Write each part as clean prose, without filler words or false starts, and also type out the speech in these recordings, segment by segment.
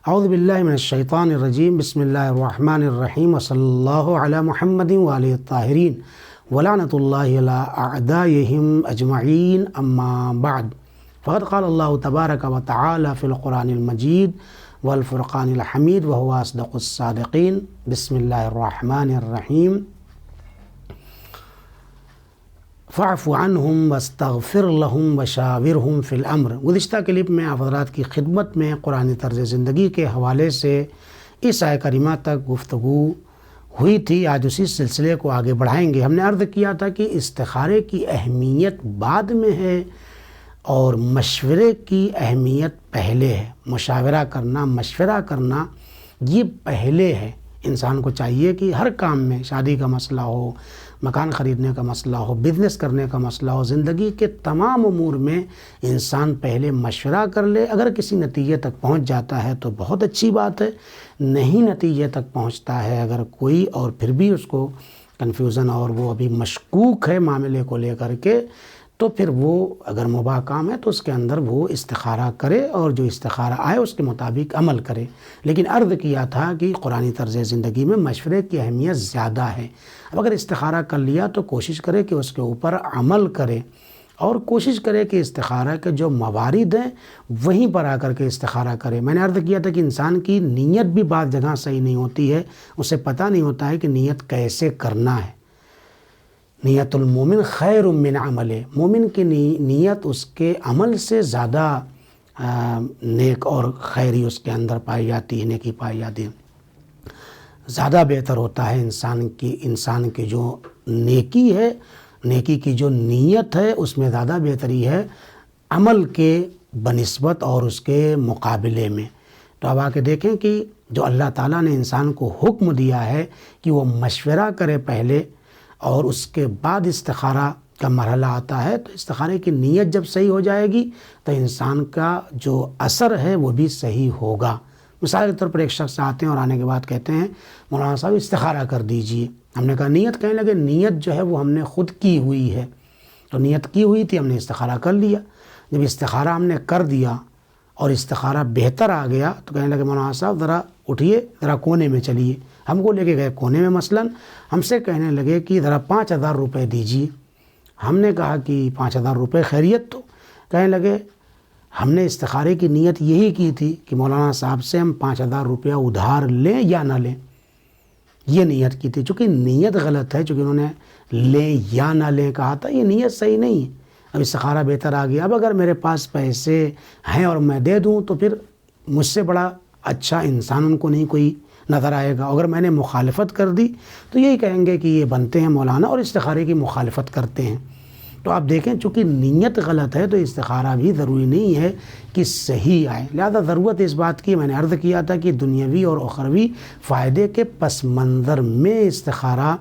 اعوذ باللہ من الشیطان الرجیم، بسم اللہ الرحمن الرحیم، وصلی اللہ علی محمد وآلہ الطاہرین ولعنۃ اللہ علی اعدائہم اجمعین، اما بعد، فقد قال اللہ تبارک و تعالی فی القرآن المجید والفرقان الحمید وهو اصدق الصادقین۔ بسم اللہ الرحمن الرحیم، فاعف عنہم واستغفر لہم وشاورہم فی الامر۔ گزشتہ کلپ میں آپ حضرات کی خدمت میں قرآن طرز زندگی کے حوالے سے اس آیہ کریمہ تک گفتگو ہوئی تھی۔ آج اسی سلسلے کو آگے بڑھائیں گے۔ ہم نے عرض کیا تھا کہ استخارے کی اہمیت بعد میں ہے اور مشورے کی اہمیت پہلے ہے۔ مشاورہ کرنا، مشورہ کرنا یہ پہلے ہے۔ انسان کو چاہیے کہ ہر کام میں، شادی کا مسئلہ ہو، مکان خریدنے کا مسئلہ ہو، بزنس کرنے کا مسئلہ ہو، زندگی کے تمام امور میں انسان پہلے مشورہ کر لے۔ اگر کسی نتیجے تک پہنچ جاتا ہے تو بہت اچھی بات ہے، نہیں نتیجے تک پہنچتا ہے اگر کوئی اور پھر بھی اس کو کنفیوژن اور وہ ابھی مشکوک ہے معاملے کو لے کر کے، تو پھر وہ اگر مباح کام ہے تو اس کے اندر وہ استخارہ کرے اور جو استخارہ آئے اس کے مطابق عمل کرے۔ لیکن عرض کیا تھا کہ قرآنی طرز زندگی میں مشورے کی اہمیت زیادہ ہے۔ اب اگر استخارہ کر لیا تو کوشش کرے کہ اس کے اوپر عمل کرے، اور کوشش کرے کہ استخارہ کے جو موارد ہیں وہیں پر آ کر کے استخارہ کرے۔ میں نے عرض کیا تھا کہ انسان کی نیت بھی بعض جگہ صحیح نہیں ہوتی ہے، اسے پتہ نہیں ہوتا ہے کہ نیت کیسے کرنا ہے۔ نیت المومن خیر من عملہ، مومن کی نیت اس کے عمل سے زیادہ نیک اور خیری اس کے اندر پائی جاتی ہے، نیکی پائی جاتی ہے، زیادہ بہتر ہوتا ہے۔ انسان کی جو نیکی ہے، نیکی کی جو نیت ہے اس میں زیادہ بہتری ہے عمل کے بنسبت اور اس کے مقابلے میں۔ تو اب آ کے دیکھیں کہ جو اللہ تعالیٰ نے انسان کو حکم دیا ہے کہ وہ مشورہ کرے پہلے اور اس کے بعد استخارہ کا مرحلہ آتا ہے، تو استخارے کی نیت جب صحیح ہو جائے گی تو انسان کا جو اثر ہے وہ بھی صحیح ہوگا۔ مثال کے طور پر ایک شخص آتے ہیں اور آنے کے بعد کہتے ہیں مولانا صاحب استخارہ کر دیجئے۔ ہم نے کہا نیت، کہنے لگے نیت جو ہے وہ ہم نے خود کی ہوئی ہے۔ تو نیت کی ہوئی تھی، ہم نے استخارہ کر لیا۔ جب استخارہ ہم نے کر دیا اور استخارہ بہتر آ گیا تو کہنے لگے مولانا صاحب ذرا اٹھیے، ذرا کونے میں چلیے۔ ہم کو لے کے گئے کونے میں، مثلا ہم سے کہنے لگے کہ ذرا 5000 روپے دیجیے۔ ہم نے کہا کہ 5000 روپے خیریت؟ تو کہنے لگے ہم نے استخارے کی نیت یہی کی تھی کہ مولانا صاحب سے ہم 5000 روپیہ ادھار لیں یا نہ لیں، یہ نیت کی تھی۔ چونکہ نیت غلط ہے، چونکہ انہوں نے لیں یا نہ لیں کہا تھا، یہ نیت صحیح نہیں ہے۔ اب استخارہ بہتر آ گیا، اب اگر میرے پاس پیسے ہیں اور میں دے دوں تو پھر مجھ سے بڑا اچھا انسان ان کو نہیں کوئی نظر آئے گا۔ اگر میں نے مخالفت کر دی تو یہی کہیں گے کہ یہ بنتے ہیں مولانا اور استخارے کی مخالفت کرتے ہیں۔ تو آپ دیکھیں چونکہ نیت غلط ہے تو استخارہ بھی ضروری نہیں ہے کہ صحیح آئے۔ لہذا ضرورت اس بات کی، میں نے عرض کیا تھا کہ دنیاوی اور اخروی فائدے کے پس منظر میں استخارہ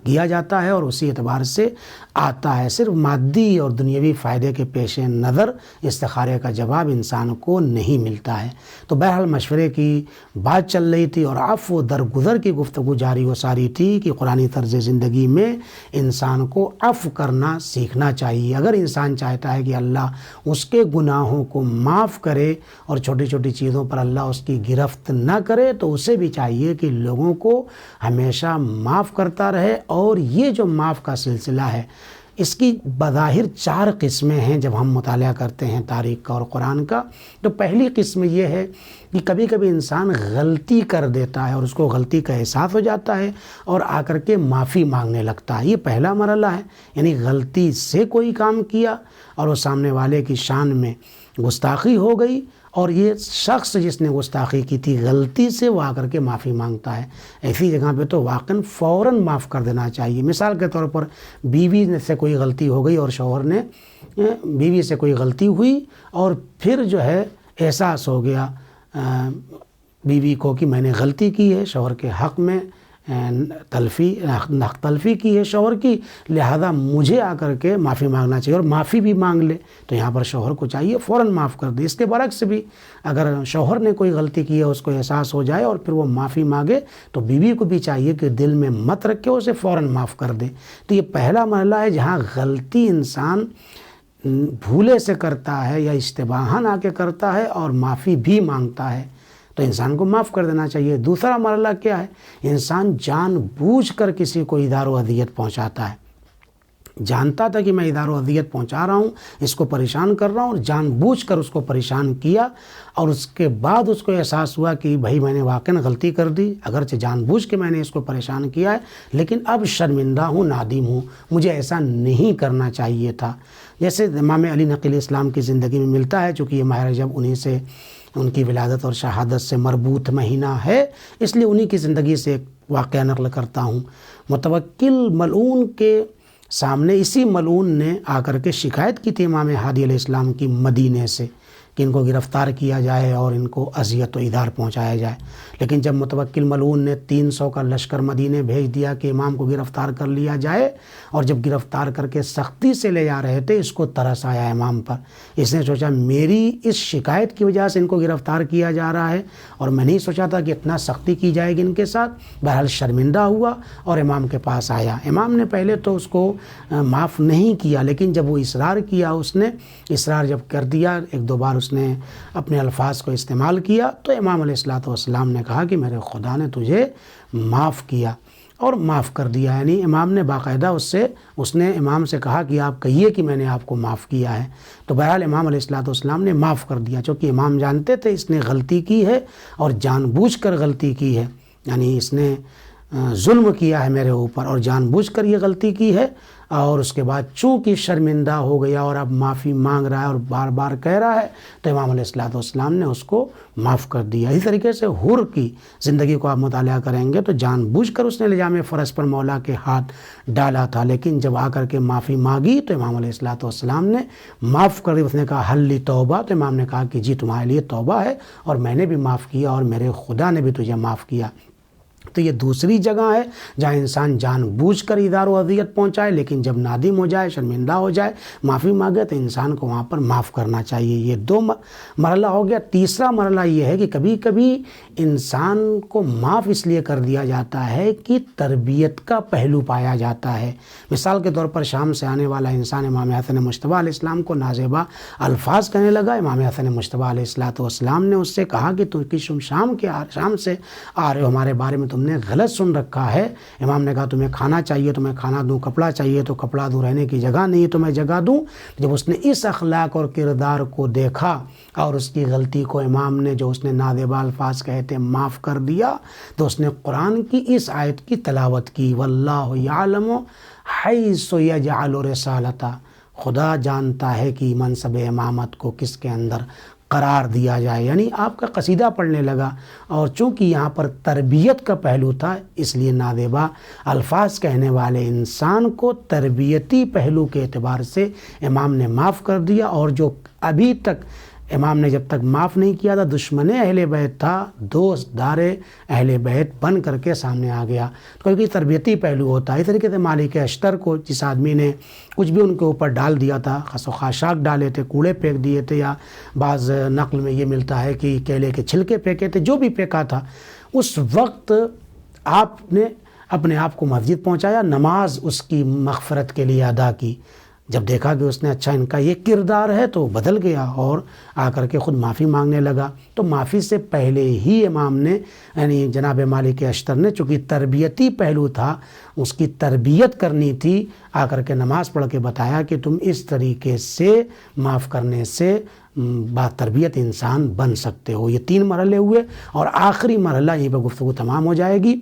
کیا جاتا ہے اور اسی اعتبار سے آتا ہے۔ صرف مادی اور دنیاوی فائدے کے پیش نظر استخارے کا جواب انسان کو نہیں ملتا ہے۔ تو بہرحال مشورے کی بات چل رہی تھی اور عفو درگزر کی گفتگو جاری و ساری تھی کہ قرآنی طرز زندگی میں انسان کو عفو کرنا سیکھنا چاہیے۔ اگر انسان چاہتا ہے کہ اللہ اس کے گناہوں کو معاف کرے اور چھوٹی چھوٹی چیزوں پر اللہ اس کی گرفت نہ کرے تو اسے بھی چاہیے کہ لوگوں کو ہمیشہ معاف کرتا رہے۔ اور یہ جو معاف کا سلسلہ ہے اس کی بظاہر 4 قسمیں ہیں جب ہم مطالعہ کرتے ہیں تاریخ کا اور قرآن کا۔ تو پہلی قسم یہ ہے کہ کبھی کبھی انسان غلطی کر دیتا ہے اور اس کو غلطی کا احساس ہو جاتا ہے اور آ کر کے معافی مانگنے لگتا ہے۔ یہ پہلا مرحلہ ہے، یعنی غلطی سے کوئی کام کیا اور وہ سامنے والے کی شان میں گستاخی ہو گئی اور یہ شخص جس نے گستاخی کی تھی غلطی سے وہ آ کر کے معافی مانگتا ہے۔ ایسی جگہ پہ تو واقعاً فوراً معاف کر دینا چاہیے۔ مثال کے طور پر بیوی سے کوئی غلطی ہو گئی اور شوہر نے، بیوی سے کوئی غلطی ہوئی اور پھر جو ہے احساس ہو گیا بیوی کو کہ میں نے غلطی کی ہے، شوہر کے حق میں تلفی کی ہے شوہر کی، لہذا مجھے آ کر کے معافی مانگنا چاہیے اور معافی بھی مانگ لے۔ تو یہاں پر شوہر کو چاہیے فوراً معاف کر دے۔ اس کے برعکس بھی اگر شوہر نے کوئی غلطی کی ہے اس کو احساس ہو جائے اور پھر وہ معافی مانگے تو بیوی کو بھی چاہیے کہ دل میں مت رکھے، اسے فوراً معاف کر دے۔ تو یہ پہلا مرحلہ ہے جہاں غلطی انسان بھولے سے کرتا ہے یا اشتباہاً آ کے کرتا ہے اور معافی بھی مانگتا ہے تو انسان کو معاف کر دینا چاہیے۔ دوسرا مرحلہ کیا ہے؟ انسان جان بوجھ کر کسی کو ایذار و اذیت پہنچاتا ہے، جانتا تھا کہ میں ایذار و اذیت پہنچا رہا ہوں، اس کو پریشان کر رہا ہوں، اور جان بوجھ کر اس کو پریشان کیا، اور اس کے بعد اس کو احساس ہوا کہ بھائی میں نے واقعاً غلطی کر دی، اگرچہ جان بوجھ کے میں نے اس کو پریشان کیا ہے، لیکن اب شرمندہ ہوں، نادم ہوں، مجھے ایسا نہیں کرنا چاہیے تھا۔ جیسے امام علی نقی علیہ السلام کی زندگی میں ملتا ہے، چونکہ یہ ماہ رجب انہی سے، ان کی ولادت اور شہادت سے مربوط مہینہ ہے، اس لیے انہی کی زندگی سے ایک واقعہ نقل کرتا ہوں۔ متوکل ملعون کے سامنے اسی ملعون نے آ کر کے شکایت کی تھی امام ہادی علیہ السلام کی مدینے سے کہ ان کو گرفتار کیا جائے اور ان کو اذیت و ایذار پہنچایا جائے، لیکن جب متوکل ملعون نے 300 کا لشکر مدینے بھیج دیا کہ امام کو گرفتار کر لیا جائے، اور جب گرفتار کر کے سختی سے لے جا رہے تھے، اس کو ترس آیا امام پر، اس نے سوچا میری اس شکایت کی وجہ سے ان کو گرفتار کیا جا رہا ہے، اور میں نہیں سوچا تھا کہ اتنا سختی کی جائے گی ان کے ساتھ۔ بہرحال شرمندہ ہوا اور امام کے پاس آیا۔ امام نے پہلے تو اس کو معاف نہیں کیا، لیکن جب وہ اصرار کیا، اس نے اصرار جب کر دیا، ایک دو بار اس نے اپنے الفاظ کو استعمال کیا، تو امام علیہ السلام نے کہا کہ میرے خدا نے تجھے معاف کیا اور معاف کر دیا، یعنی امام نے باقاعدہ اس نے امام سے کہا کہ آپ کہیے کہ میں نے آپ کو معاف کیا ہے، تو بہرحال امام علیہ السلام نے معاف کر دیا، چونکہ امام جانتے تھے اس نے غلطی کی ہے اور جان بوجھ کر غلطی کی ہے، یعنی اس نے ظلم کیا ہے میرے اوپر اور جان بوجھ کر یہ غلطی کی ہے، اور اس کے بعد چونکہ شرمندہ ہو گیا اور اب معافی مانگ رہا ہے اور بار بار کہہ رہا ہے، تو امام علیہ السلام نے اس کو معاف کر دیا۔ اسی طریقے سے حر کی زندگی کو آپ مطالعہ کریں گے تو جان بوجھ کر اس نے لجام فرض پر مولا کے ہاتھ ڈالا تھا، لیکن جب آ کر کے معافی مانگی تو امام علیہ السلام نے معاف کر دی۔ اس نے کہا حل لی توبہ، تو امام نے کہا کہ جی تمہارے لیے توبہ ہے، اور میں نے بھی معاف کیا اور میرے خدا نے بھی تجھے معاف کیا۔ تو یہ دوسری جگہ ہے جہاں انسان جان بوجھ کر ایذار و اذیت پہنچائے، لیکن جب نادم ہو جائے، شرمندہ ہو جائے، معافی مانگے، تو انسان کو وہاں پر معاف کرنا چاہیے۔ یہ دو مرحلہ ہو گیا۔ تیسرا مرحلہ یہ ہے کہ کبھی کبھی انسان کو معاف اس لیے کر دیا جاتا ہے کہ تربیت کا پہلو پایا جاتا ہے۔ مثال کے طور پر شام سے آنے والا انسان امام حسن مجتبیٰ علیہ السلام کو نازیبا الفاظ کہنے لگا، امام حسن مجتبیٰ علیہ السلام نے اس سے کہا کہ تم شام سے آ رہے ہو، ہمارے بارے میں تم نے غلط سن رکھا ہے۔ امام نے کہا تمہیں کھانا چاہیے تو میں کھانا دوں، کپڑا چاہیے تو کپڑا دوں، رہنے کی جگہ نہیں ہے تو میں جگہ دوں۔ جب اس نے اس اخلاق اور کردار کو دیکھا اور اس کی غلطی کو امام نے جو اس نے نازیبا الفاظ کہتے معاف کر دیا، تو اس نے قرآن کی اس آیت کی تلاوت کی، واللہ یعلم حیث یجعل رسالتہ، خدا جانتا ہے کہ منصب امامت کو کس کے اندر قرار دیا جائے، یعنی آپ کا قصیدہ پڑھنے لگا، اور چونکہ یہاں پر تربیت کا پہلو تھا، اس لیے نازیبا الفاظ کہنے والے انسان کو تربیتی پہلو کے اعتبار سے امام نے معاف کر دیا، اور جو ابھی تک امام نے جب تک معاف نہیں کیا تھا دشمن اہل بیت تھا، دوست دار اہل بیت بن کر کے سامنے آ گیا، کیونکہ تربیتی پہلو ہوتا ہے۔ اس طریقے سے مالک اشتر کو جس آدمی نے کچھ بھی ان کے اوپر ڈال دیا تھا، خس و خاشاک ڈالے تھے، کوڑے پھینک دیے تھے، یا بعض نقل میں یہ ملتا ہے کہ کیلے کے چھلکے پھینکے تھے، جو بھی پھینکا تھا، اس وقت آپ نے اپنے آپ کو مسجد پہنچایا، نماز اس کی مغفرت کے لیے ادا کی۔ جب دیکھا کہ اس نے اچھا ان کا یہ کردار ہے تو بدل گیا اور آ کر کے خود معافی مانگنے لگا۔ تو معافی سے پہلے ہی امام نے، یعنی جناب مالک اشتر نے، چونکہ تربیتی پہلو تھا، اس کی تربیت کرنی تھی، آ کر کے نماز پڑھ کے بتایا کہ تم اس طریقے سے معاف کرنے سے با تربیت انسان بن سکتے ہو۔ یہ 3 مرحلے ہوئے، اور آخری مرحلہ یہیں پہ گفتگو تمام ہو جائے گی۔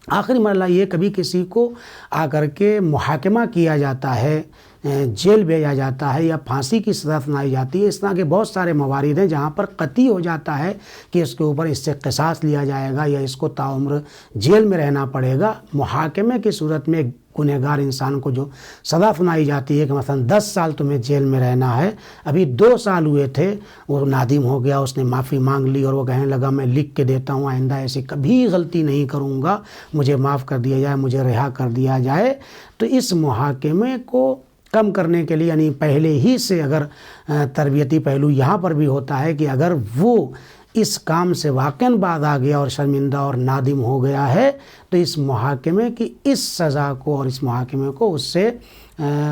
آخری مرحلہ یہ، کبھی کسی کو آ کر کے محاکمہ کیا جاتا ہے، جیل بھیجا جاتا ہے، یا پھانسی کی سزا سنائی جاتی ہے۔ اس طرح کے بہت سارے موارد ہیں جہاں پر قطعی ہو جاتا ہے کہ اس کے اوپر اس سے قصاص لیا جائے گا یا اس کو تاعمر جیل میں رہنا پڑے گا۔ محاکمے کی صورت میں گنہگار انسان کو جو سزا سنائی جاتی ہے کہ مثلا 10 سال تمہیں جیل میں رہنا ہے، ابھی 2 سال ہوئے تھے، وہ نادم ہو گیا، اس نے معافی مانگ لی اور وہ کہنے لگا میں لکھ کے دیتا ہوں آئندہ ایسی کبھی غلطی نہیں کروں گا، مجھے معاف کر دیا جائے، مجھے رہا کر دیا جائے۔ تو اس محاکمے کو کم کرنے کے لیے، یعنی پہلے ہی سے اگر تربیتی پہلو یہاں پر بھی ہوتا ہے کہ اگر وہ اس کام سے واقعاً باز آ گیا اور شرمندہ اور نادم ہو گیا ہے، تو اس محاکمے کی اس سزا کو اور اس محاکمے کو اس سے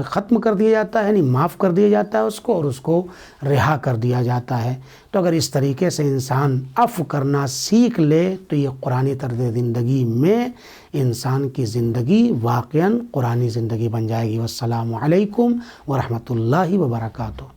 ختم کر دیا جاتا ہے، یعنی معاف کر دیا جاتا ہے اس کو، اور اس کو رہا کر دیا جاتا ہے۔ تو اگر اس طریقے سے انسان عفو کرنا سیکھ لے تو یہ قرآنی طرز زندگی میں انسان کی زندگی واقعاً قرآنی زندگی بن جائے گی۔ والسلام علیکم ورحمۃ اللہ وبرکاتہ۔